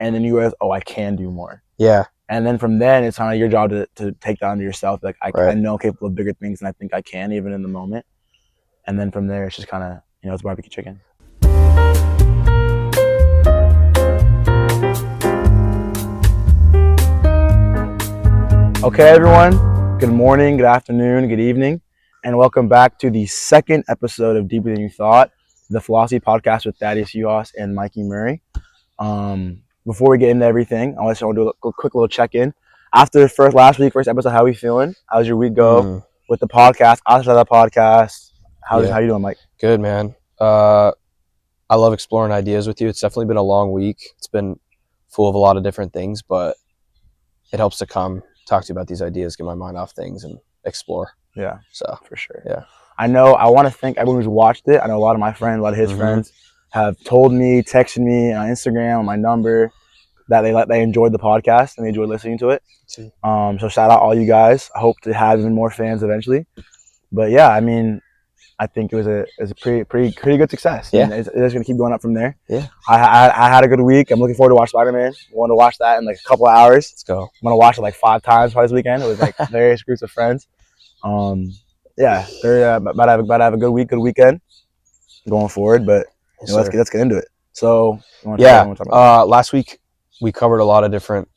and then you realize, oh, I can do more. Yeah. And then from then, it's kind of your job to take that onto yourself. Like, I know I'm capable of bigger things, and I think I can, even in the moment. And then from there, it's just kind of, it's barbecue chicken. Okay, everyone. Good morning, good afternoon, good evening, and welcome back to the second episode of Deeper Than You Thought, the philosophy podcast with Thaddeus Uhas and Mikey Murray. Before we get into everything, I want to do a quick little check-in. After first episode, how are we feeling? How's your week go with the podcast? Outside of the podcast, how you doing, Mike? Good, man. I love exploring ideas with you. It's definitely been a long week. It's been full of a lot of different things, but it helps to come talk to you about these ideas, get my mind off things, and explore. Yeah, so for sure. Yeah, I know. I want to thank everyone who's watched it. I know a lot of my friends, a lot of his friends have told me, texted me on Instagram, on my number, that they enjoyed the podcast and they enjoyed listening to it. So shout out all you guys. I hope to have even more fans eventually. But yeah, I mean, I think it was a pretty good success. Yeah, and it's going to keep going up from there. Yeah, I had a good week. I'm looking forward to watch Spider-Man. I want to watch that in like a couple of hours. Let's go. I'm gonna watch it like 5 times probably this weekend with like various groups of friends. Yeah, they're about to have a good weekend going forward. But let's get into it. So last week we covered a lot of different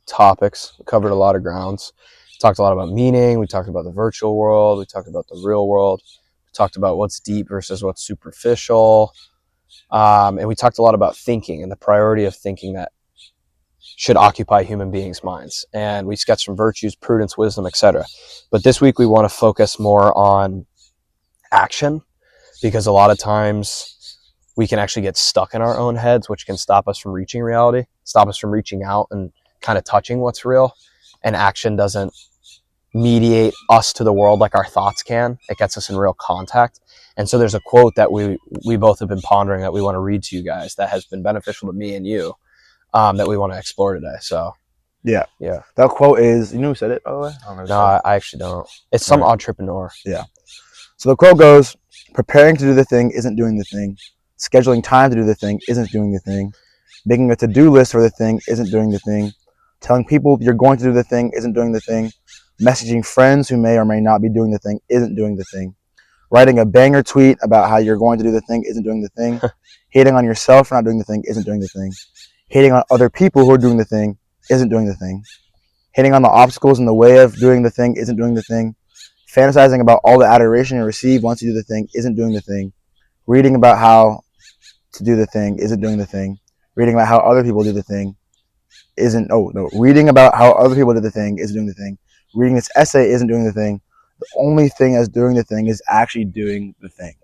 topics. We covered a lot of grounds. We talked a lot about meaning. We talked about the virtual world. We talked about the real world. We talked about what's deep versus what's superficial. And we talked a lot about thinking and the priority of thinking that should occupy human beings' minds. And we sketched some virtues, prudence, wisdom, etc. But this week we want to focus more on action, because a lot of times we can actually get stuck in our own heads, which can stop us from reaching reality, stop us from reaching out and kind of touching what's real. And action doesn't mediate us to the world like our thoughts can. It gets us in real contact. And so there's a quote that we both have been pondering that we want to read to you guys that has been beneficial to me and you, that we want to explore today. So yeah, that quote is, you know who said it, by the way? I actually don't. It's some entrepreneur. Yeah. So the quote goes, preparing to do the thing isn't doing the thing. Scheduling time to do the thing isn't doing the thing. Making a to-do list for the thing isn't doing the thing. Telling people you're going to do the thing isn't doing the thing. Messaging friends who may or may not be doing the thing isn't doing the thing. Writing a banger tweet about how you're going to do the thing isn't doing the thing. Hating on yourself for not doing the thing isn't doing the thing. Hating on other people who are doing the thing isn't doing the thing. Hitting on the obstacles in the way of doing the thing isn't doing the thing. Fantasizing about all the adoration you receive once you do the thing isn't doing the thing. Reading about how to do the thing isn't doing the thing. Reading about how other people do the thing reading about how other people do the thing isn't doing the thing. Reading this essay isn't doing the thing. The only thing that's doing the thing is actually doing the thing.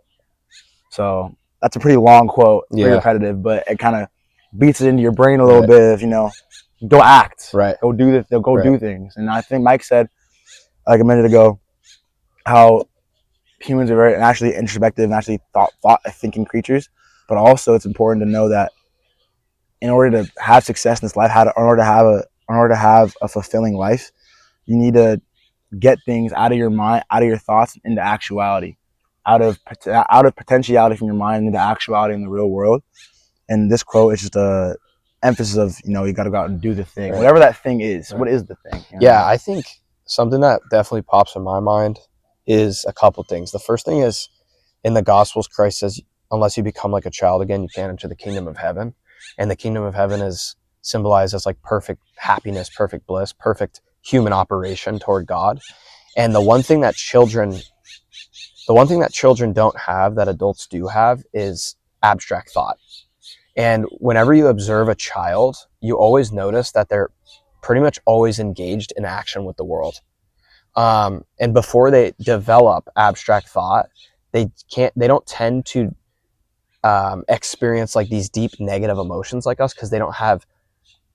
So that's a pretty long quote, pretty repetitive, but it kind of beats it into your brain a little bit of, go act. Right. Go do this. Go do things. And I think Mike said like a minute ago how humans are very naturally introspective and actually thinking creatures, but also it's important to know that in order to have success in this life, in order to have a fulfilling life, you need to get things out of your mind, out of your thoughts, into actuality, out of potentiality from your mind into actuality in the real world. And this quote is just a emphasis of, you got to go out and do the thing, whatever that thing is. What is the thing? I think something that definitely pops in my mind is a couple things. The first thing is, in the Gospels, Christ says, unless you become like a child again, you can't enter the kingdom of heaven. And the kingdom of heaven is symbolized as like perfect happiness, perfect bliss, perfect human operation toward God. And the one thing that children don't have that adults do have is abstract thought. And whenever you observe a child, you always notice that they're pretty much always engaged in action with the world. And before they develop abstract thought, they don't tend to experience like these deep negative emotions like us, because they don't have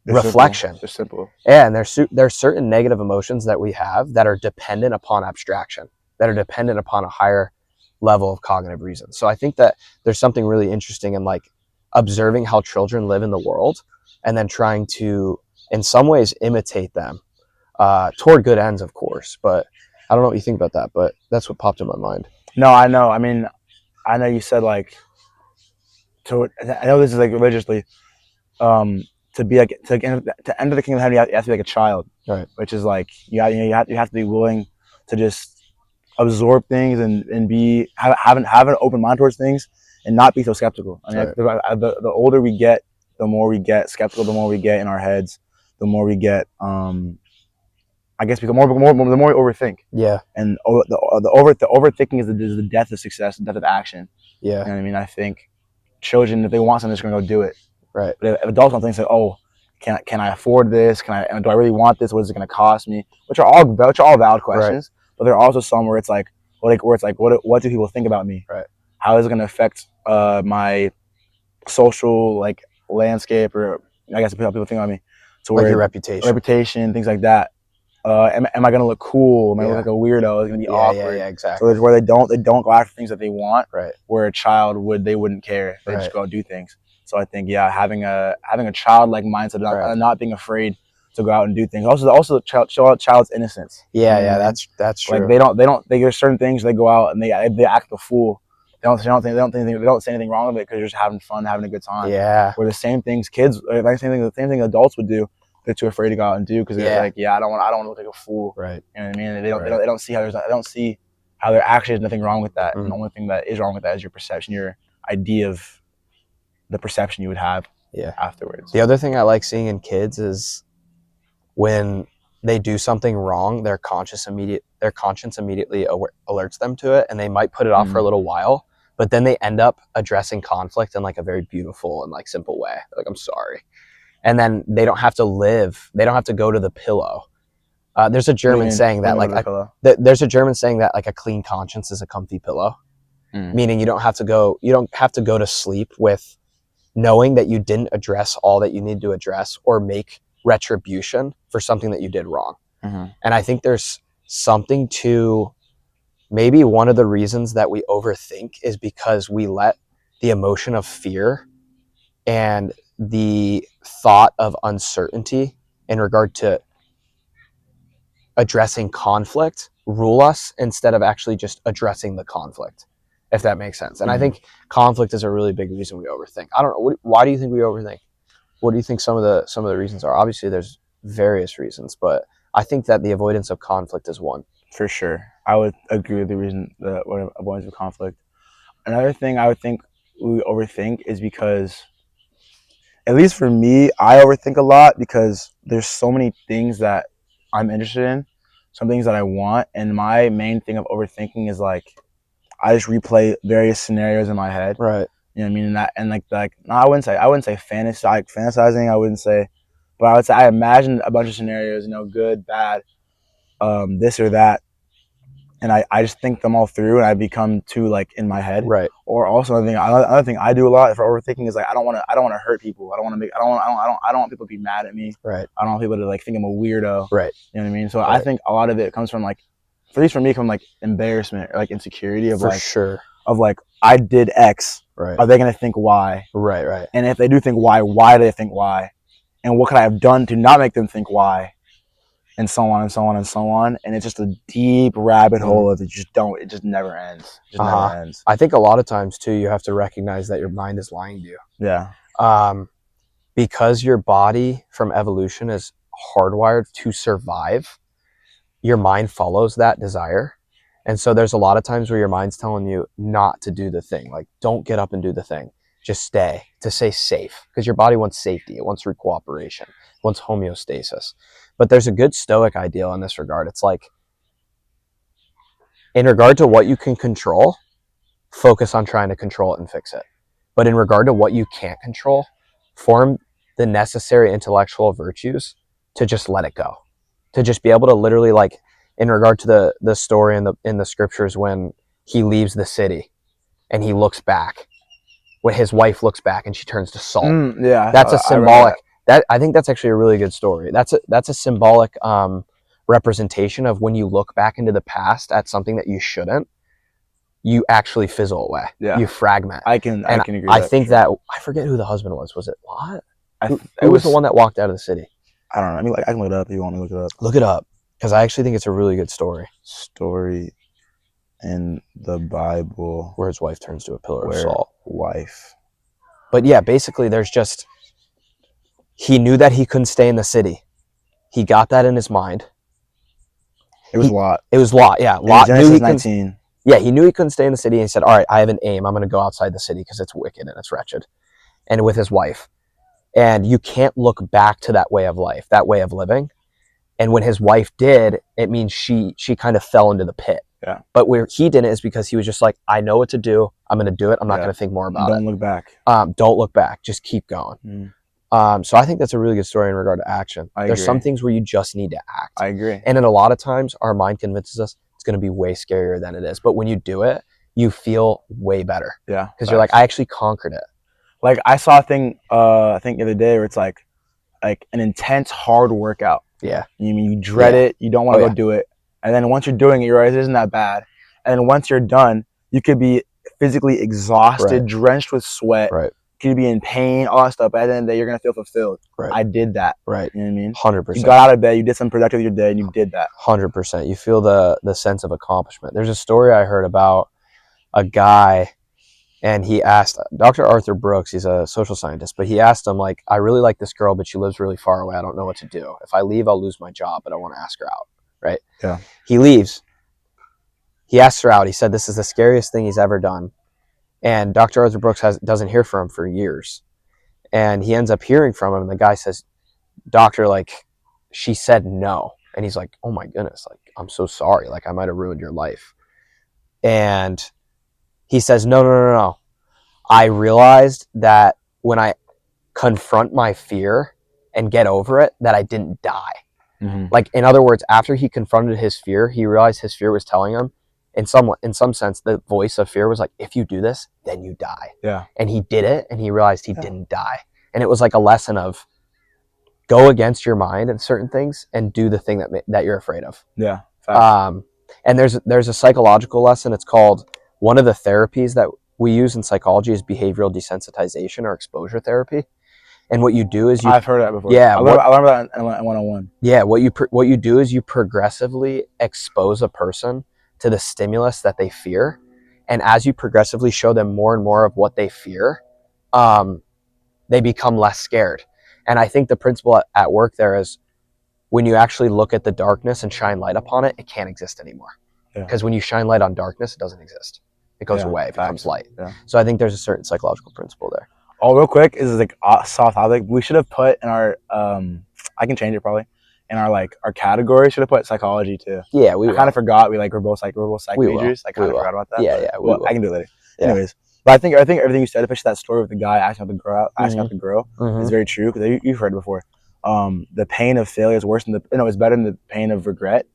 reflection. They're simple. Yeah, and there's certain negative emotions that we have that are dependent upon abstraction, that are dependent upon a higher level of cognitive reason. So I think that there's something really interesting in like observing how children live in the world and then trying to, in some ways, imitate them toward good ends, of course. But I don't know what you think about that, but that's what popped in my mind. No, I know. I mean, I know you said like, I know this is like religiously, to be like to enter the kingdom of heaven, you have to be like a child, Right. which is like you have to be willing to just absorb things and be have an open mind towards things and not be so skeptical. I mean, Right. the older we get, the more we get skeptical, the more we get in our heads, the more we get I guess become the more we overthink. Yeah. And the overthinking is the death of success, the death of action. Yeah. You know what I mean? I think children, if they want something, they're just gonna go do it. Right. But if adults want things like, oh, can I afford this? Do I really want this? What is it gonna cost me? Which are all valid questions. Right. But there are also some where it's like, what do people think about me? Right. How is it gonna affect my social like landscape, or I guess how people think about me? So like your reputation, things like that. Am I gonna look cool? Am I gonna look like a weirdo? It's gonna be awkward. Yeah, exactly. So it's where they don't go after things that they want. Right. Where a child wouldn't care. They just go do things. So I think having a childlike mindset, not being afraid to go out and do things. Also child's innocence. Yeah, that's true. Like there's certain things they go out and they act a fool. They don't say anything wrong with it because you're just having fun, having a good time. Yeah. Where the same things the same thing adults would do. They're too afraid to go out and do because they're like, I don't want to look like a fool. Right. You know what I mean? They don't see how there actually is nothing wrong with that. And the only thing that is wrong with that is your perception, your idea of the perception you would have afterwards. The other thing I like seeing in kids is when they do something wrong, their conscience immediately alerts them to it, and they might put it off for a little while, but then they end up addressing conflict in like a very beautiful and like simple way. Like, I'm sorry. And then they don't have to go to the pillow. There's a German saying that there's a German saying that like a clean conscience is a comfy pillow, meaning you don't have to go to sleep with knowing that you didn't address all that you need to address or make retribution for something that you did wrong. And I think there's something to maybe one of the reasons that we overthink is because we let the emotion of fear and the thought of uncertainty in regard to addressing conflict rule us instead of actually just addressing the conflict, if that makes sense. And I think conflict is a really big reason we overthink. I don't know. Why do you think we overthink? What do you think some of the reasons are? Obviously, there's various reasons, but I think that the avoidance of conflict is one. For sure. I would agree with the avoidance of conflict. Another thing I would think we overthink is because, at least for me, I overthink a lot because there's so many things that I'm interested in, some things that I want, and my main thing of overthinking is like I just replay various scenarios in my head. Right. You know what I mean? No, I wouldn't say fantasizing. I wouldn't say, but I would say I imagine a bunch of scenarios. Good, bad, this or that, and I just think them all through, and I become too like in my head. Right. Or also another thing I do a lot for overthinking is like I don't want to hurt people. I don't want people to be mad at me. Right. I don't want people to like think I'm a weirdo. Right. You know what I mean? So I think a lot of it comes from like, at least for me, from like embarrassment or like insecurity of for like sure of like I did X. Right. Are they gonna think Y? Right. And if they do think Y, why do they think Y? And what could I have done to not make them think Y? And so on and so on and so on. And it's just a deep rabbit hole of it just never ends. It just never ends. I think a lot of times too, you have to recognize that your mind is lying to you. Yeah. Because your body from evolution is hardwired to survive, your mind follows that desire. And so there's a lot of times where your mind's telling you not to do the thing. Like, don't get up and do the thing. Just stay, to stay safe. Because your body wants safety. It wants recooperation. It wants homeostasis. But there's a good Stoic ideal in this regard. It's like, in regard to what you can control, focus on trying to control it and fix it. But in regard to what you can't control, form the necessary intellectual virtues to just let it go. To just be able to literally, like, in regard to the story in the scriptures when he leaves the city and he looks back, when his wife looks back and she turns to salt. That's a symbolic. I think that's actually a really good story. That's a symbolic representation of when you look back into the past at something that you shouldn't, you actually fizzle away. Yeah. You fragment. I can agree. I think that I forget who the husband was. Was it Lot? Who was the one that walked out of the city? I don't know. I mean, like, I can look it up if you want me to look it up. Look it up, because I actually think it's a really good story. Story in the Bible where his wife turns to a pillar of salt. Wife. But yeah, basically, there's just he knew that he couldn't stay in the city. He got that in his mind. It was Lot. It was Lot, yeah. In Lot knew Genesis he couldn't. 19. Yeah, he knew he couldn't stay in the city, and he said, all right, I have an aim. I'm going to go outside the city because it's wicked and it's wretched. And with his wife. And you can't look back to that way of life, that way of living. And when his wife did, it means she kind of fell into the pit. Yeah. But where he didn't is because he was just like, I know what to do. I'm going to do it. I'm not going to think more about Don't look back. Don't look back. Just keep going. So I think that's a really good story in regard to action. There's some things where you just need to act. I agree. And then a lot of times our mind convinces us it's going to be way scarier than it is. But when you do it, you feel way better. Yeah. Because you're like, I actually conquered it. Like I saw a thing, I think the other day where it's like an intense hard workout. Yeah. You dread it. You don't want to go do it. And then once you're doing it, you realize it isn't that bad. And then once you're done, you could be physically exhausted, drenched with sweat. Right. You could be in pain, all that stuff. But at the end of the day, you're going to feel fulfilled. Right. I did that. Right. You know what I mean? 100%. You got out of bed, you did something productive with your day, and you did that. 100%. You feel the sense of accomplishment. There's a story I heard about a guy, and he asked Dr. Arthur Brooks, he's a social scientist, but he asked him, like, I really like this girl, but she lives really far away. I don't know what to do. If I leave, I'll lose my job, but I want to ask her out, right? Yeah. He leaves. He asks her out. He said this is the scariest thing he's ever done. And Dr. Arthur Brooks doesn't hear from him for years. And he ends up hearing from him, and the guy says, Doctor, like, she said no. And he's like, oh my goodness, like, I'm so sorry. Like, I might have ruined your life. And he says, no. I realized that when I confront my fear and get over it, that I didn't die. Mm-hmm. Like, in other words, after he confronted his fear, he realized his fear was telling him, in some sense, the voice of fear was like, if you do this, then you die. Yeah. And he did it, and he realized he didn't die. And it was like a lesson of go against your mind and certain things and do the thing that you're afraid of. Yeah. And there's a psychological lesson. It's called, one of the therapies that we use in psychology is behavioral desensitization or exposure therapy. And what you do is I've heard that before. Yeah. I learned that in 101. Yeah. What you do is you progressively expose a person to the stimulus that they fear. And as you progressively show them more and more of what they fear, they become less scared. And I think the principle at work there is when you actually look at the darkness and shine light upon it, it can't exist anymore. Because when you shine light on darkness, it doesn't exist. It goes away. It becomes light. Yeah. So I think there's a certain psychological principle there. Oh, real quick, is like soft topic. We should have put in our, I can change it probably. In our our category, should have put psychology too. Yeah, I kind of forgot. We're both psych majors. I kind of forgot about that. Yeah, I can do it later. Yeah. Anyways, but I think everything you said, especially that story with the guy asking out the girl, is very true because you've heard it before. The pain of failure is worse than it's better than the pain of regret.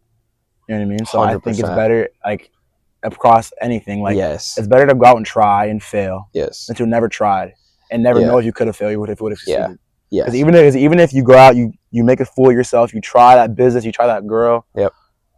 You know what I mean? So 100%. I think it's better across anything. Yes. It's better to go out and try and fail. Yes. Than to never tried and never know if you could have failed, if it would have succeeded. Yeah. Because even if you go out, you make a fool of yourself, you try that business, you try that girl. Yep.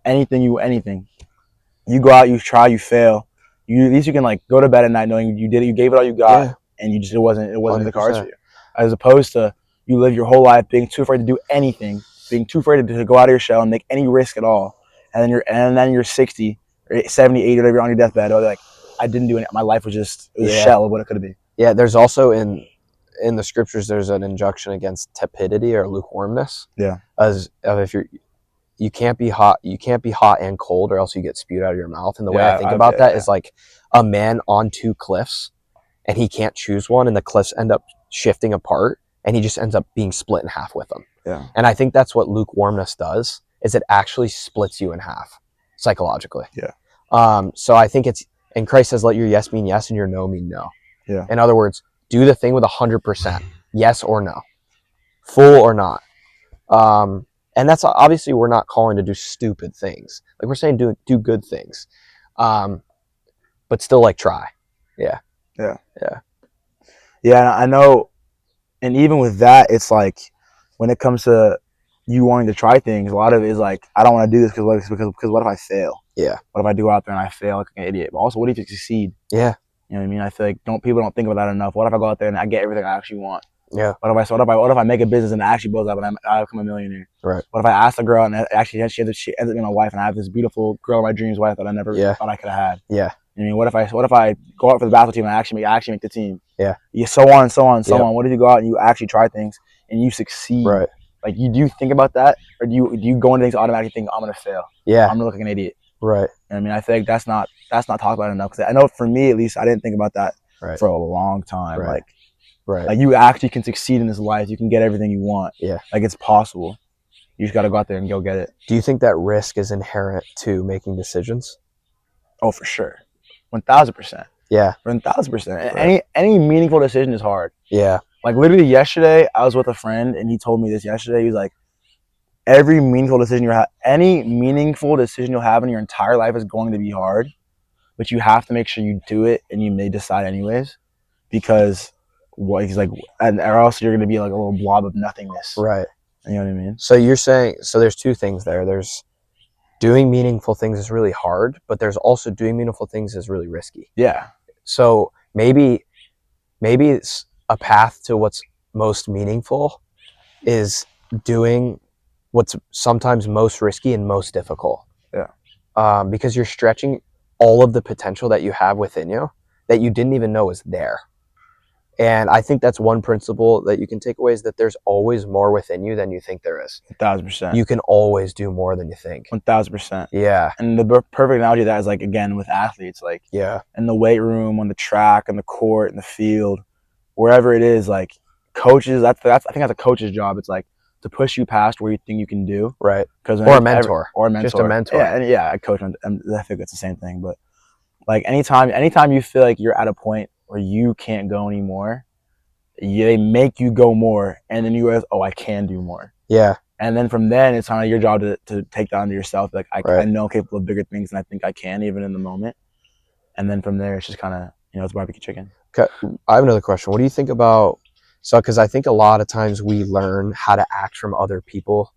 Anything. You go out, you try, you fail. At least you can go to bed at night knowing you did it, you gave it all you got, and you just it wasn't 100%. The cards for you. As opposed to you live your whole life being too afraid to do anything, being too afraid to go out of your shell and make any risk at all. And then you're 60 or 70, 80, whatever, you're on your deathbed. Or I didn't do anything. My life was just a shell of what it could have been. Yeah, there's also in the scriptures there's an injunction against tepidity or lukewarmness. Yeah. As if you can't be hot and cold, or else you get spewed out of your mouth. And the way I think about that is like a man on two cliffs, and he can't choose one, and the cliffs end up shifting apart, and he just ends up being split in half with them. Yeah. And I think that's what lukewarmness does, is it actually splits you in half psychologically. Yeah. So I think and Christ says, let your yes mean yes and your no mean no. Yeah. In other words, do the thing with 100%, yes or no, full or not. And that's obviously, we're not calling to do stupid things. We're saying do good things, but still try. Yeah. Yeah. Yeah. Yeah. I know. And even with that, it's when it comes to you wanting to try things, a lot of it is I don't want to do this because what if I fail? Yeah. What if I go out there and I fail like an idiot? But also, what if you succeed? Yeah. You know what I mean? I feel people don't think about that enough. What if I go out there and I get everything I actually want? Yeah. What if I make a business and it actually blows up and I become a millionaire? Right. What if I ask a girl and actually she ends up being my wife and I have this beautiful girl of my dreams wife that I never thought I could have had? Yeah. I mean, what if I go out for the basketball team and I actually make the team? Yeah. So on and so on and so on. What if you go out and you actually try things and you succeed, Right. like do you think about that, or do you go into things automatically think I'm gonna fail? Yeah. I'm gonna look like an idiot. Right. I mean, I think that's not talked about enough, because I know for me at least, I didn't think about that Right. for a long time. Right. Like you actually can succeed in this life. You can get everything you want. Yeah. Like it's possible. You just got to go out there and go get it. Do you think that risk is inherent to making decisions? Oh, for sure. 1,000%. Yeah. 1,000%. Right. Any meaningful decision is hard. Yeah. Like literally yesterday, I was with a friend and he told me this yesterday. He was like, any meaningful decision you'll have in your entire life is going to be hard, but you have to make sure you do it, and you may decide anyways, because he's like, or else you're going to be like a little blob of nothingness. Right. You know what I mean? So you're saying, so there's two things there. There's doing meaningful things is really hard, but there's also doing meaningful things is really risky. Yeah. So maybe it's a path to what's most meaningful is doing what's sometimes most risky and most difficult. Yeah. Because you're stretching all of the potential that you have within you that you didn't even know was there. And I think that's one principle that you can take away, is that there's always more within you than you think there is. 1,000%. You can always do more than you think. 1,000%. Yeah. And the perfect analogy of that is like, again, with athletes, like Yeah. in the weight room, on the track, on the court, in the field, wherever it is, like coaches, I think that's a coach's job. It's like to push you past where you think you can do. Right. Or a mentor. Or a mentor. Just a mentor. Yeah, a coach. I think it's the same thing. But like anytime you feel like you're at a point where you can't go anymore, they make you go more, and then you realize, oh, I can do more. Yeah. And then from then, it's kind of your job to take that onto yourself. Like Right. I know I'm capable of bigger things than I think I can, even in the moment. And then from there, it's just kind of, it's barbecue chicken. Okay. I have another question. What do you think about, because I think a lot of times we learn how to act from other people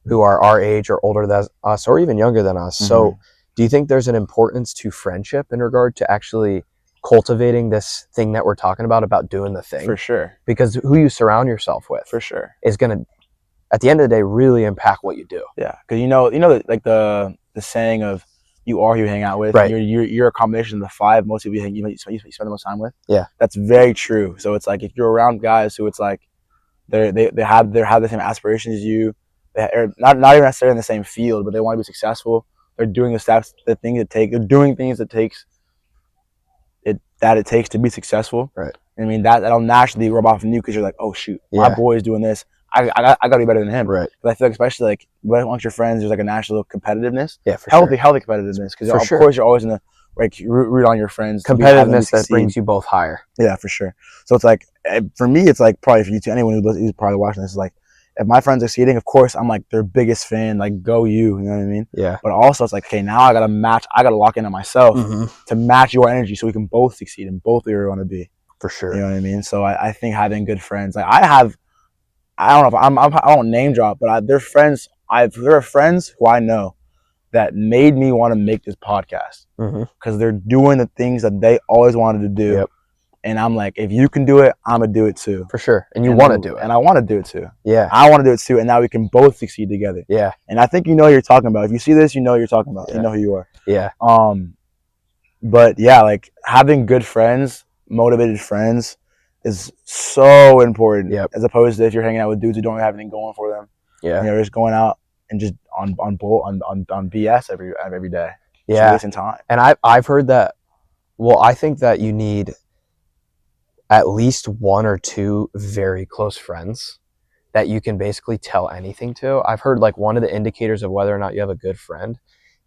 who are our age or older than us or even younger than us. Mm-hmm. So do you think there's an importance to friendship in regard to actually cultivating this thing that we're talking about doing the thing? For sure. Because who you surround yourself with, for sure, is going to, at the end of the day, really impact what you do. Yeah, because like the saying of you are who you hang out with. Right. You're a combination of the five most people you spend the most time with. Yeah, that's very true. So it's like if you're around guys who it's like they have the same aspirations as you, they're not even necessarily in the same field, but they want to be successful. They're doing they're doing things it takes to be successful. Right. I mean that'll naturally rub off on you, because you're like, oh shoot, my boy is doing this. I got to be better than him. Right. But I feel like, especially like amongst your friends, there's like a natural competitiveness. Yeah, for healthy sure. competitiveness. Because of course you're always gonna like root on your friends. Competitiveness that brings you both higher. Yeah, for sure. So it's like, for me, it's like probably for you too. Anyone who's probably watching this is like, if my friends are succeeding, of course I'm like their biggest fan. Like, go you. You know what I mean? Yeah. But also it's like, okay, now I gotta lock into myself to match your energy, so we can both succeed and both where we want to be. For sure. You know what I mean? So I think having good friends, like I don't know if I don't name drop, but there are friends who I know that made me want to make this podcast, because they're doing the things that they always wanted to do. Yep. And I'm like, if you can do it, I'm gonna do it too. For sure. And you want to do it. And I want to do it too. Yeah. I want to do it too. And now we can both succeed together. Yeah. And I think what you're talking about. If you see this, you know what you're talking about. Yeah. You know who you are. Yeah. But yeah, like having good friends, motivated friends, is so important. Yep. As opposed to if you're hanging out with dudes who don't have anything going for them. Yeah. Just going out and just on BS every day. Yeah. Just wasting time. And I've heard that. Well, I think that you need at least one or two very close friends that you can basically tell anything to. I've heard like one of the indicators of whether or not you have a good friend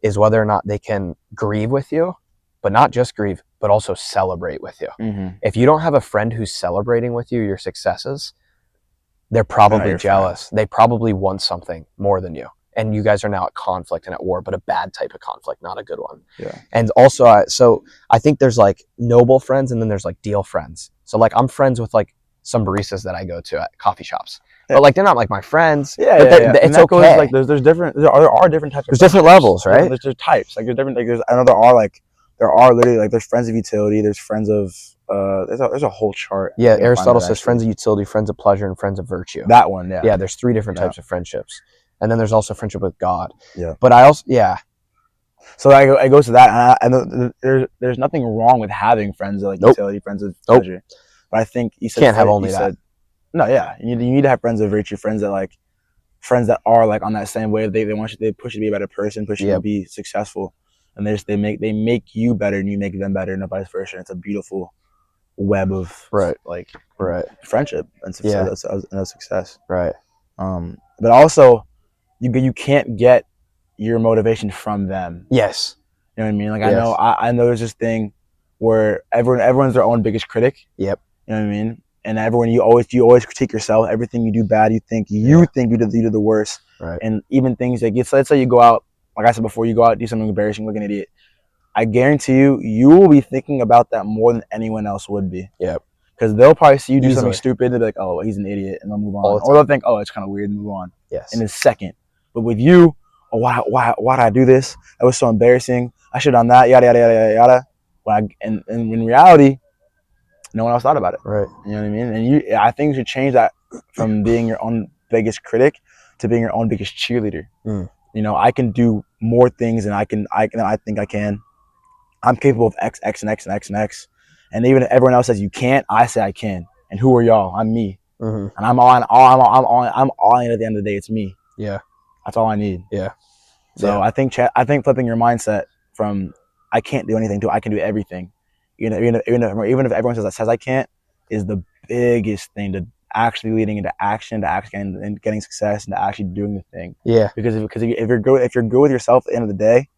is whether or not they can grieve with you, but not just grieve, but also celebrate with you. If you don't have a friend who's celebrating with you your successes, they're probably jealous. They probably want something more than you. And you guys are now at conflict and at war, but a bad type of conflict, not a good one. Yeah. And also, so I think there's like noble friends, and then there's like deal friends. So like I'm friends with like some baristas that I go to at coffee shops, but like they're not like my friends. Yeah, but yeah. It's okay. Like there are different types. There's different levels, right? There's types. Like there's different. Like I know there are literally like there's friends of utility. There's friends of there's a whole chart. Yeah, Aristotle says friends of utility, friends of pleasure, and friends of virtue. That one, yeah. Yeah, there's 3 different types of friendships. And then there's also friendship with God. Yeah. But I also, yeah. So I goes to that, and there's nothing wrong with having friends of like utility, friends of pleasure. But I think you said can't have only that. No, yeah, you need to have friends of virtue, friends that are like on that same wave. They want you, they push you to be a better person, push you to Yep. be successful, and they make you better and you make them better, and vice versa. It's a beautiful web of Right. like Right. friendship and Yeah. success. Right. But also you can't get your motivation from them. Yes. You know what I mean? Like Yes. I know there's this thing where everyone's their own biggest critic. Yep. You know what I mean? And everyone you always critique yourself. Everything you do bad, you think you did the worst. Right. And even things like let's say you go out, like I said before, you go out do something embarrassing, look an idiot. I guarantee you will be thinking about that more than anyone else would be. Yep. Because they'll probably see you do something Easily. stupid, they'll be like, oh, he's an idiot, and they'll move All on. the Or they'll think, oh, it's kind of weird, and move on. Yes. In a second. But with you, oh, why did I do this? That was so embarrassing. I should have done that, yada, yada, yada, yada, yada. And in reality, no one else thought about it. Right. You know what I mean? And I think you should change that from being your own biggest critic to being your own biggest cheerleader. Mm. You know, I can do more things than I think I can. I'm capable of X, X, and X, and X, and X. And even if everyone else says you can't, I say I can. And who are y'all? I'm me. Mm-hmm. And I'm all in at the end of the day. It's me. Yeah. That's all I need. Yeah. So I think flipping your mindset from I can't do anything to I can do everything. Even if everyone says I can't, is the biggest thing to actually leading into action, to actually and getting success, and to actually doing the thing. Yeah. Because if you're good with yourself at the end of the day,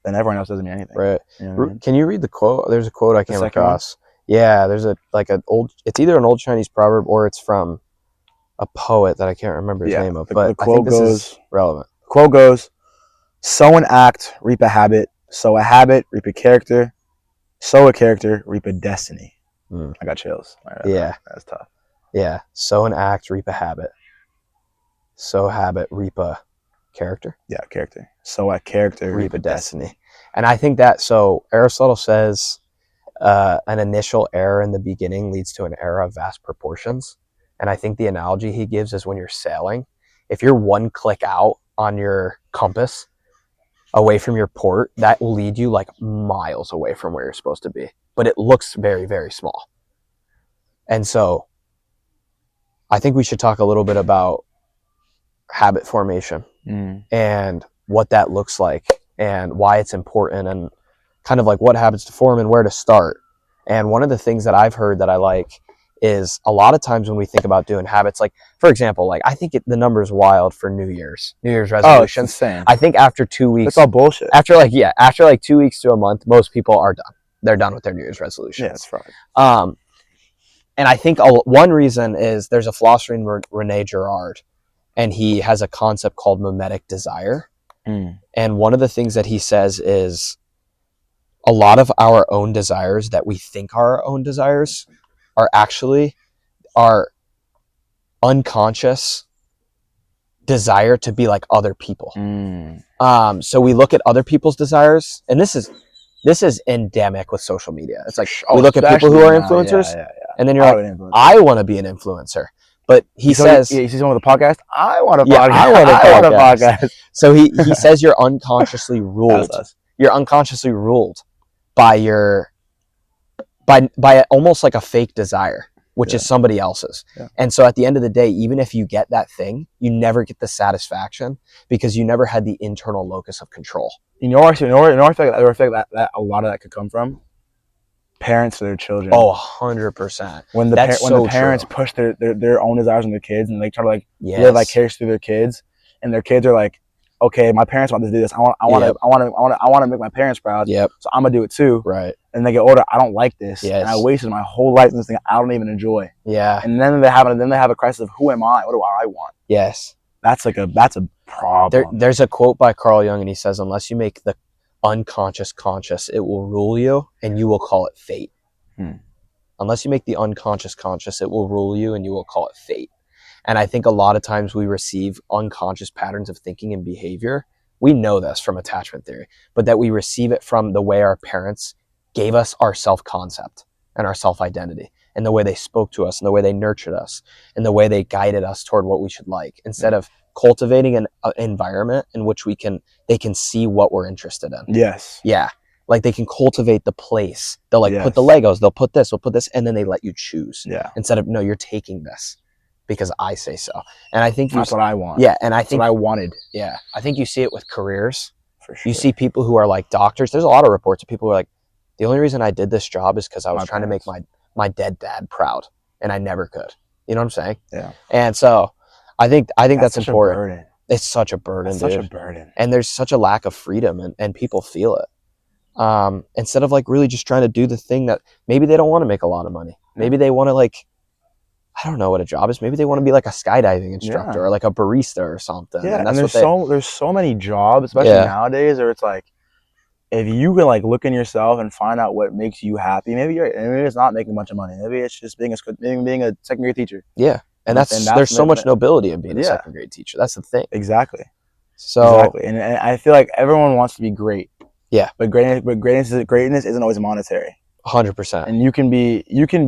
then everyone else doesn't mean anything. Right. You know what I mean? Can you read the quote? There's a quote I came second across. Yeah. There's it's either an old Chinese proverb or it's from a poet that I can't remember his name of. But the quote I think this goes, is relevant. The quote goes, sow an act, reap a habit. Sow a habit, reap a character. Sow a character, reap a destiny. I got chills. Yeah. That's tough. Yeah. Sow an act, reap a habit. Sow a habit, reap a character. Yeah, character. Sow a character, reap a destiny. And I think that, so Aristotle says an initial error in the beginning leads to an error of vast proportions. And I think the analogy he gives is when you're sailing, if you're one click out on your compass away from your port, that will lead you like miles away from where you're supposed to be. But it looks very, very small. And so I think we should talk a little bit about habit formation and what that looks like and why it's important and kind of like what habits to form and where to start. And one of the things that I've heard that I like is a lot of times when we think about doing habits, like for example, like I think the number is wild for New Year's resolutions. Oh, it's insane. I think after 2 weeks, it's all bullshit. After like 2 weeks to a month, most people are done. They're done with their New Year's resolutions. Yeah, that's right. And I think one reason is there's a philosopher named Rene Girard, and he has a concept called mimetic desire. And one of the things that he says is a lot of our own desires that we think are our own desires are actually our unconscious desire to be like other people. So we look at other people's desires, and this is endemic with social media. It's like we look at people who are influencers, and then you're like, I want to be an influencer. But he says, you see someone with a podcast? I want a podcast. I want a podcast. So he says you're unconsciously ruled. You're unconsciously ruled by by almost like a fake desire, which is somebody else's. And so at the end of the day, even if you get that thing, you never get the satisfaction because you never had the internal locus of control. You know where I think that a lot of that could come from? Parents to their children. Oh, 100%. When the parents push their own desires on their kids and they try to like live vicariously through their kids, and their kids are like, okay, my parents want to do this. I want to make my parents proud. Yep. So I'm gonna do it too. Right. And they get older. I don't like this. Yes. And I wasted my whole life in this thing I don't even enjoy. Yeah. And then they have a crisis of who am I? What do I want? Yes. That's a problem. There's a quote by Carl Jung, and he says, unless you make the unconscious conscious, it will rule you, and you will call it fate. Unless you make the unconscious conscious, it will rule you, and you will call it fate. And I think a lot of times we receive unconscious patterns of thinking and behavior. We know this from attachment theory, but that we receive it from the way our parents gave us our self-concept and our self-identity, and the way they spoke to us, and the way they nurtured us, and the way they guided us toward what we should like, instead of cultivating an environment in which they can see what we're interested in. Yes. Yeah. Like they can cultivate the place. They'll put the Legos, they'll put this, and then they let you choose. Yeah. Instead of, no, you're taking this. because I say so. And I think That's what I want. yeah, and I That's think what I wanted. yeah, I think you see it with careers. For sure. You see people who are like doctors. There's a lot of reports of people who are like, the only reason I did this job is because I was trying to make my dead dad proud, and I never could. You know what I'm saying? Yeah. And so I think that's important. A burden. It's such a burden, That's dude. such a burden. And there's such a lack of freedom, and people feel it. Instead of like really just trying to do the thing that maybe they don't want to make a lot of money. Maybe they want to like, I don't know what a job is. Maybe they want to be like a skydiving instructor or like a barista or something. Yeah, and that's there's so many jobs, especially nowadays, where it's like, if you can like look in yourself and find out what makes you happy, maybe it's not making a bunch of money. Maybe it's just being a second grade teacher. Yeah, and there's so much nobility in being a second grade teacher. That's the thing. Exactly. So exactly, and I feel like everyone wants to be great. Yeah, but greatness isn't always monetary. 100%. And you can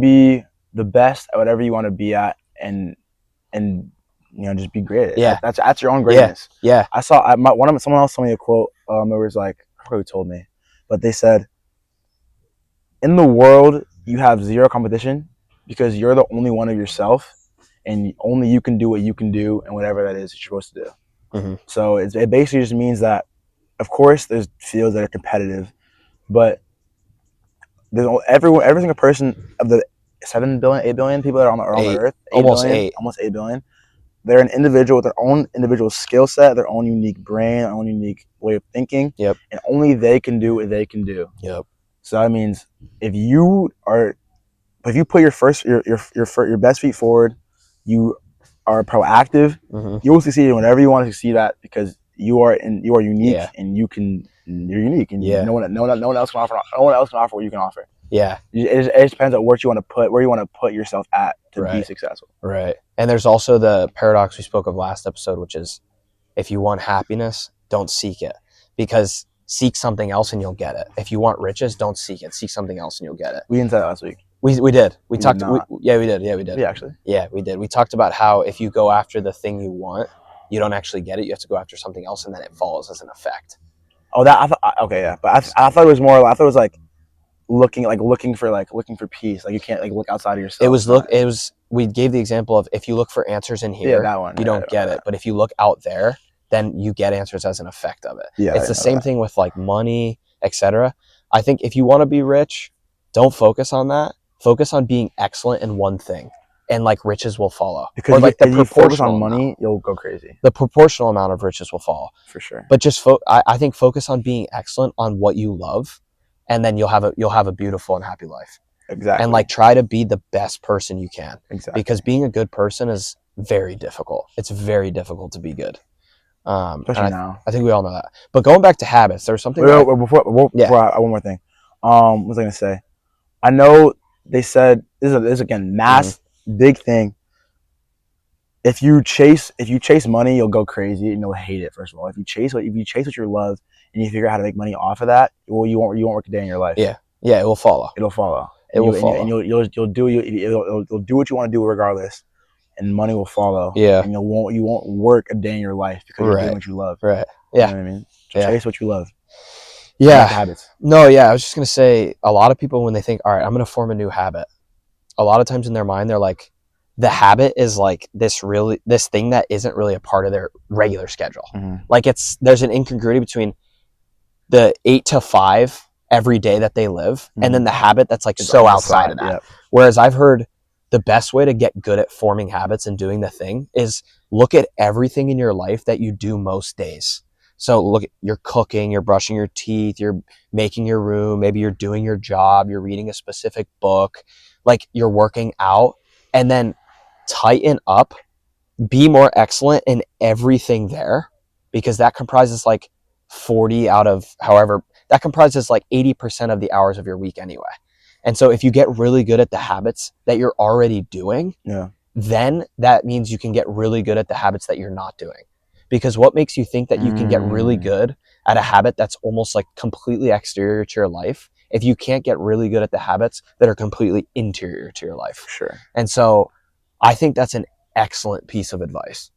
be the best at whatever you want to be at, and just be great. Yeah, that's your own greatness. Yeah. I saw someone else told me a quote. It was like, I forgot who told me, but they said, in the world you have zero competition because you're the only one of yourself, and only you can do what you can do, and whatever that is that you're supposed to do. Mm-hmm. So it basically just means that, of course, there's fields that are competitive, but there's every single person of the 7 billion, 8 billion people that are on the earth, almost 8 billion. They're an individual with their own individual skill set, their own unique brain, their own unique way of thinking. Yep. And only they can do what they can do. Yep. So that means if you put your best feet forward, you are proactive, you will succeed in whatever you want to succeed at, because you are unique, and you're unique, and no one else can offer what you can offer. Yeah. It just depends on where you want to put yourself at to be successful. Right. And there's also the paradox we spoke of last episode, which is, if you want happiness, don't seek it, because seek something else and you'll get it. If you want riches, don't seek it. Seek something else and you'll get it. We didn't say that last week. We did. We talked. Yeah, we did. Yeah, actually. Yeah, we did. We talked about how if you go after the thing you want, you don't actually get it. You have to go after something else, and then it follows as an effect. Oh, okay, yeah. But I thought it was more. I thought it was like looking for peace. Like, you can't like look outside of yourself. We gave the example of, if you look for answers in here, that one, you don't get it. But if you look out there, then you get answers as an effect of it. Yeah, it's the same thing with like money, etc. I think if you want to be rich, don't focus on that. Focus on being excellent in one thing, and like riches will follow. Because if you focus on money, you'll go crazy. The proportional amount of riches will follow. For sure. But just I think focus on being excellent on what you love, and then you'll have a beautiful and happy life. Exactly. And like, try to be the best person you can. Exactly. Because being a good person is very difficult. It's very difficult to be good. Especially now. I think we all know that. But going back to habits, there's something. Before one more thing. What was I gonna say? I know they said this is again big thing. If you chase money, you'll go crazy and you'll hate it. First of all, if you chase what you love and you figure out how to make money off of that, well, you won't work a day in your life. Yeah, it will follow. It'll follow. And you'll do what you want to do regardless, and money will follow. Yeah, and you won't work a day in your life because you're doing what you love. Right. Yeah. You know what I mean? Chase what you love. Yeah. Habits. No, yeah. I was just gonna say, a lot of people, when they think, all right, I'm gonna form a new habit, a lot of times in their mind they're like, the habit is like this thing that isn't really a part of their regular schedule. Mm-hmm. Like, there's an incongruity between the 8 to 5 every day that they live, and then the habit that's like so outside of that. Yep. Whereas I've heard the best way to get good at forming habits and doing the thing is look at everything in your life that you do most days. So look, you're cooking, you're brushing your teeth, you're making your room, maybe you're doing your job, you're reading a specific book, like you're working out, and then tighten up, be more excellent in everything there, because that comprises like 40 out of however, that comprises like 80% of the hours of your week anyway. And so if you get really good at the habits that you're already doing, then that means you can get really good at the habits that you're not doing. Because what makes you think that you can get really good at a habit that's almost like completely exterior to your life if you can't get really good at the habits that are completely interior to your life? Sure. And so I think that's an excellent piece of advice.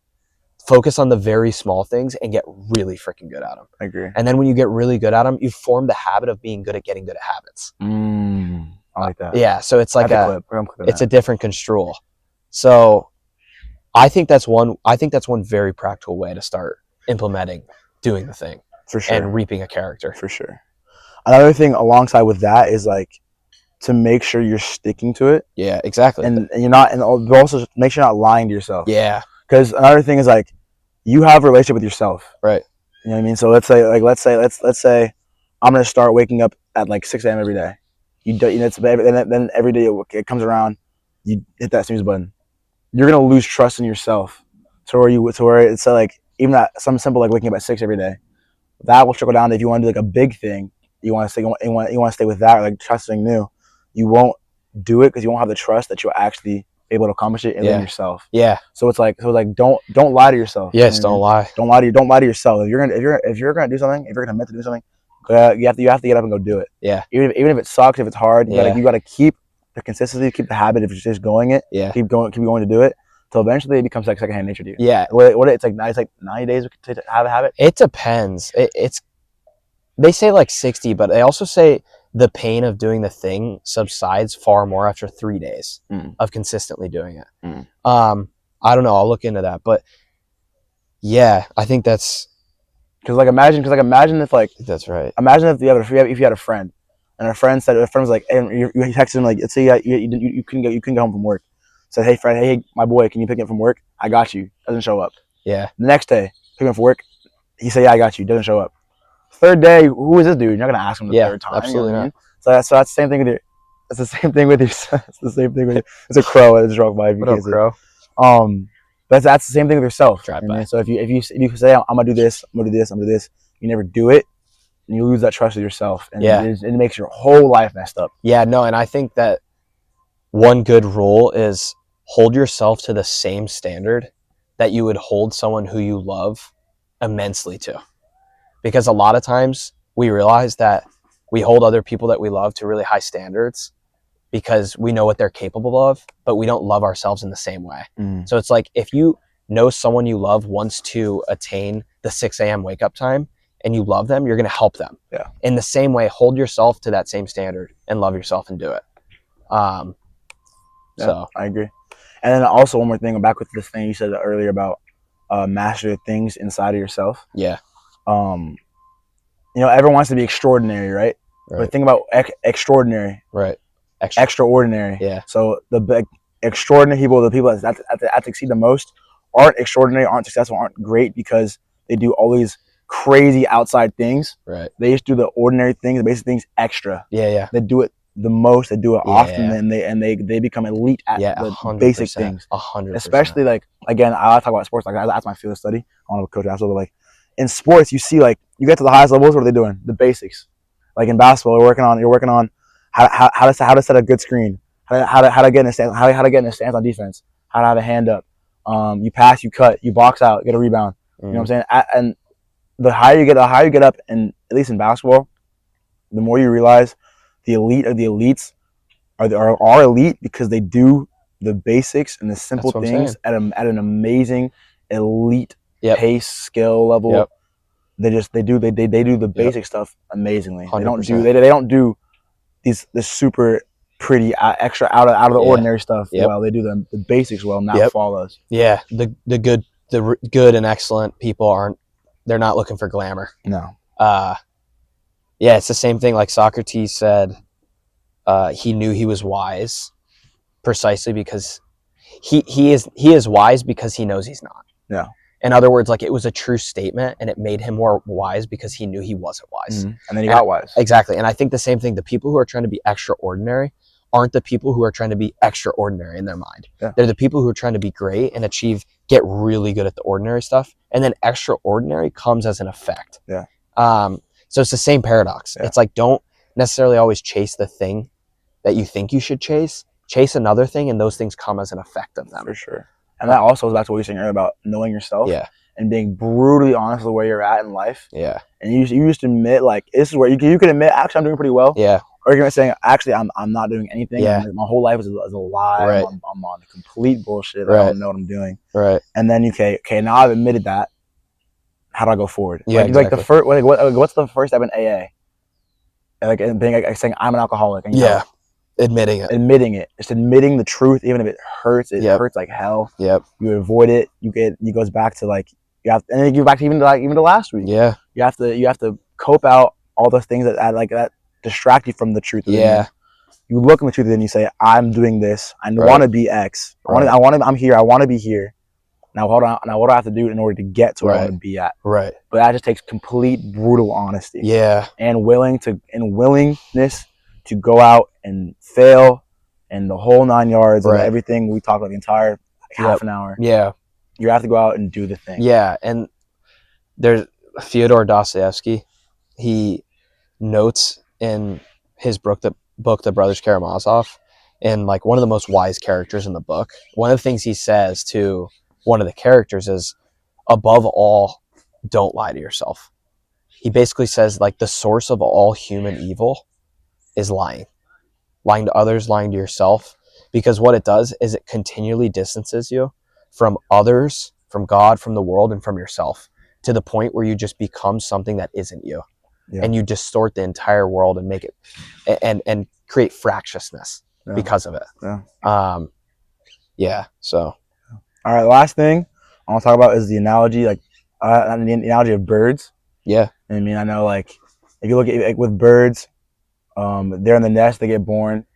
Focus on the very small things and get really freaking good at them. I agree. And then when you get really good at them, you form the habit of being good at getting good at habits. I like that. Yeah. So it's like it's a different construal. So I think that's one very practical way to start implementing doing the thing For sure. and reaping a character. For sure. Another thing alongside with that is like to make sure you're sticking to it. Yeah, exactly. And you're not, and also make sure you're not lying to yourself. Yeah. Because another thing is like you have a relationship with yourself. Right. You know what I mean? So let's say I'm gonna start waking up at like 6 a.m. every day. You do, you know, then every day it comes around, you hit that snooze button. You're gonna lose trust in yourself. To where it's like even that something simple like waking up at 6 every day, that will trickle down to if you want to do like a big thing. You want to stay with that or like try something new. You won't do it because you won't have the trust that you'll actually be able to accomplish it within yourself. Yeah. So it's like don't lie to yourself. Yes, don't lie. Don't lie to yourself. If you're gonna do something, if you're gonna meant to do something, you have to get up and go do it. Yeah. Even if it sucks, if it's hard, you gotta keep the consistency, keep the habit of just going it. Yeah. Keep going to do it till eventually it becomes like secondhand nature to you. Yeah. It's like 90 days to have a habit. It depends. It's they say like 60, but they also say the pain of doing the thing subsides far more after 3 days of consistently doing it. I don't know. I'll look into that, but yeah, I think that's because imagine if like that's right. Imagine if you had a friend, and a friend was like, and you texted him like, let's say you couldn't get home from work. Said, hey friend, hey my boy, can you pick me up from work? I got you. Doesn't show up. Yeah. The next day, pick him up from work. He said, yeah, I got you. Doesn't show up. Third day, who is this dude? You're not gonna ask him the third time. Absolutely not. So that's the same thing with your. It's the same thing with your. It's the same thing with your. It's a crow. It's drunk by. What up, crow? But that's the same thing with yourself. Drive by. So if you say I'm gonna do this, I'm gonna do this, I'm gonna do this, you never do it, and you lose that trust with yourself, and it makes your whole life messed up. Yeah, no, and I think that one good rule is hold yourself to the same standard that you would hold someone who you love immensely to. Because a lot of times we realize that we hold other people that we love to really high standards because we know what they're capable of, but we don't love ourselves in the same way. So it's like if you know someone you love wants to attain the 6 a.m. wake up time and you love them, you're going to help them. Yeah. In the same way, hold yourself to that same standard and love yourself and do it. So I agree. And then also one more thing, back with this thing you said earlier about master things inside of yourself. Yeah. Everyone wants to be extraordinary, right? But think about extraordinary. Right. Extraordinary. Yeah. So the extraordinary people, the people that have to exceed the most, aren't extraordinary, aren't successful, aren't great because they do all these crazy outside things. Right. They just do the ordinary things, the basic things extra. Yeah, yeah. They do it the most, they do it often, and they become elite at the basic things. 100%. Especially like, again, I talk about sports, like that's my field of study. I want to coach basketball, but like in sports, you see like you get to the highest levels, what are they doing? The basics. Like in basketball, you're working on how to set a good screen, how to get in a stance, how to get in a stance on defense, how to have a hand up. You pass, you cut, you box out, get a rebound. You know what I'm saying? And the higher you get up, and at least in basketball, the more you realize the elite of the elites are elite because they do the basics and the simple things at an amazing elite pace, skill level. Yep. They do the basic stuff amazingly. 100%. They don't do this super pretty extra out of the ordinary stuff well. They do the basics well, not follows. Yeah, the good and excellent people they're not looking for glamour. No. Yeah, it's the same thing. Like Socrates said, he knew he was wise, precisely because he is wise because he knows he's not. Yeah. In other words, like it was a true statement, and it made him more wise because he knew he wasn't wise. And then he got wise. Exactly, and I think the same thing. The people who are trying to be extraordinary aren't the people who are trying to be extraordinary in their mind. Yeah. They're the people who are trying to be great and get really good at the ordinary stuff, and then extraordinary comes as an effect. Yeah. So it's the same paradox. Yeah. It's like don't necessarily always chase the thing that you think you should chase. Chase another thing, and those things come as an effect of them. For sure. And that also goes back to what you were saying earlier about knowing yourself. Yeah. And being brutally honest with where you're at in life. Yeah. And you just admit, like, this is where you can admit, actually, I'm doing pretty well. Yeah. Or you're saying, actually, I'm not doing anything. Yeah. My whole life is a lie. Right. I'm on complete bullshit. Right. I don't know what I'm doing. Right. And then okay, now I've admitted that. How do I go forward? Yeah. Like, exactly. like the first, what's the first step in AA? Like saying I'm an alcoholic. And Admitting it. Admitting it. Just admitting the truth, even if it hurts. It Yep. hurts like hell. Yep. You avoid it. It goes back to like you have, and then you go back to even to last week. Yeah. You have to cope out all those things that distract you from the truth. Yeah. You look in the truth and you say, I'm doing this. I want to be X. I'm here. I want to be here. Now hold on. Now what do I have to do in order to get to where I want to be at? Right. But that just takes complete brutal honesty. Yeah. And willingness to go out and fail and the whole 9 yards of everything we talked about the entire half an hour. Yeah. You have to go out and do the thing. Yeah. And there's Fyodor Dostoevsky. He notes in his book, The Brothers Karamazov, and like one of the most wise characters in the book, one of the things he says to one of the characters is, above all, don't lie to yourself. He basically says like the source of all human evil is lying to others, lying to yourself, because what it does is it continually distances you from others, from God, from the world, and from yourself, to the point where you just become something that isn't you. Yeah. And you distort the entire world and make it and create fractiousness because of it. So all right, the last thing I want to talk about is the analogy, the analogy of birds. Yeah. I mean, I know, like, if you look at like, with birds, they're in the nest, they get born,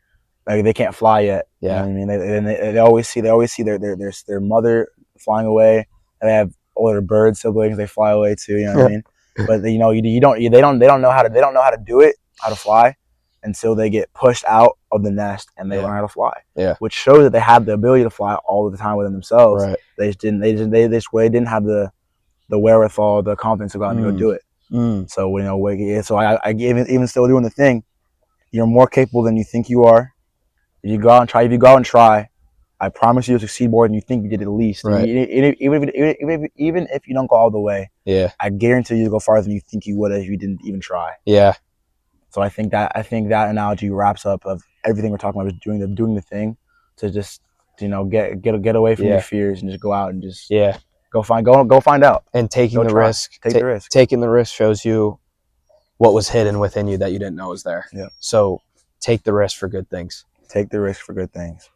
like they can't fly yet. Yeah. You know what I mean, they always see their mother flying away, and they have older bird siblings, they fly away too. You know what I mean? But they don't know how to do it, how to fly, until they get pushed out of the nest and they learn how to fly. Yeah. Which shows that they have the ability to fly all the time within themselves. Right. They just didn't have the wherewithal, the confidence to go out and go do it. So so I even still doing the thing, you're more capable than you think you are. If you go out and try, I promise you, you'll succeed more than you think you did at least. Right. Even if you don't go all the way, I guarantee you'll go farther than you think you would if you didn't even try. Yeah. So I think that analogy wraps up of everything we're talking about, is doing the thing to just get away from your fears and just go out and just go find out. And taking the risk. Take the risk. Taking the risk shows you what was hidden within you that you didn't know was there. Yeah. So take the risk for good things. Take the risk for good things.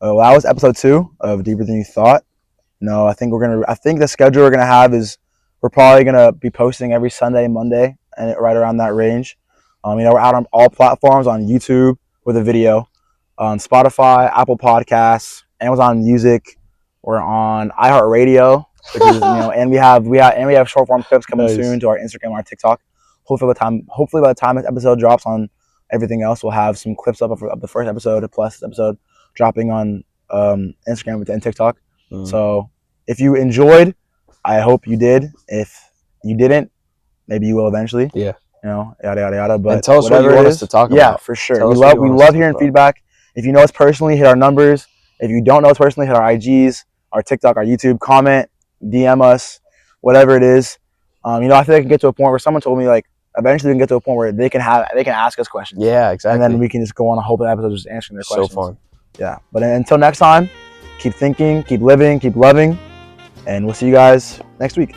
Well, that was episode 2 of Deeper Than You Thought. I think the schedule we're gonna have is we're probably gonna be posting every Sunday, Monday, and right around that range. We're out on all platforms, on YouTube with a video, on Spotify, Apple Podcasts, Amazon Music. We're on iHeartRadio, which is and we have short form clips coming soon to our Instagram, our TikTok. Hopefully by the time this episode drops on everything else, we'll have some clips up of the first episode plus this episode dropping on Instagram and TikTok. So if you enjoyed, I hope you did. If you didn't, maybe you will eventually. Yeah. Yada yada yada. But and tell us what you want us to talk about. Yeah, for sure. We love hearing feedback. If you know us personally, hit our numbers. If you don't know us personally, hit our IGs, our TikTok, our YouTube. Comment, DM us, whatever it is. I think I can get to a point where someone told me like eventually we can get to a point where they can ask us questions. Yeah, exactly. And then we can just go on a whole episode just answering their questions. So fun. Yeah. But until next time, keep thinking, keep living, keep loving, and we'll see you guys next week.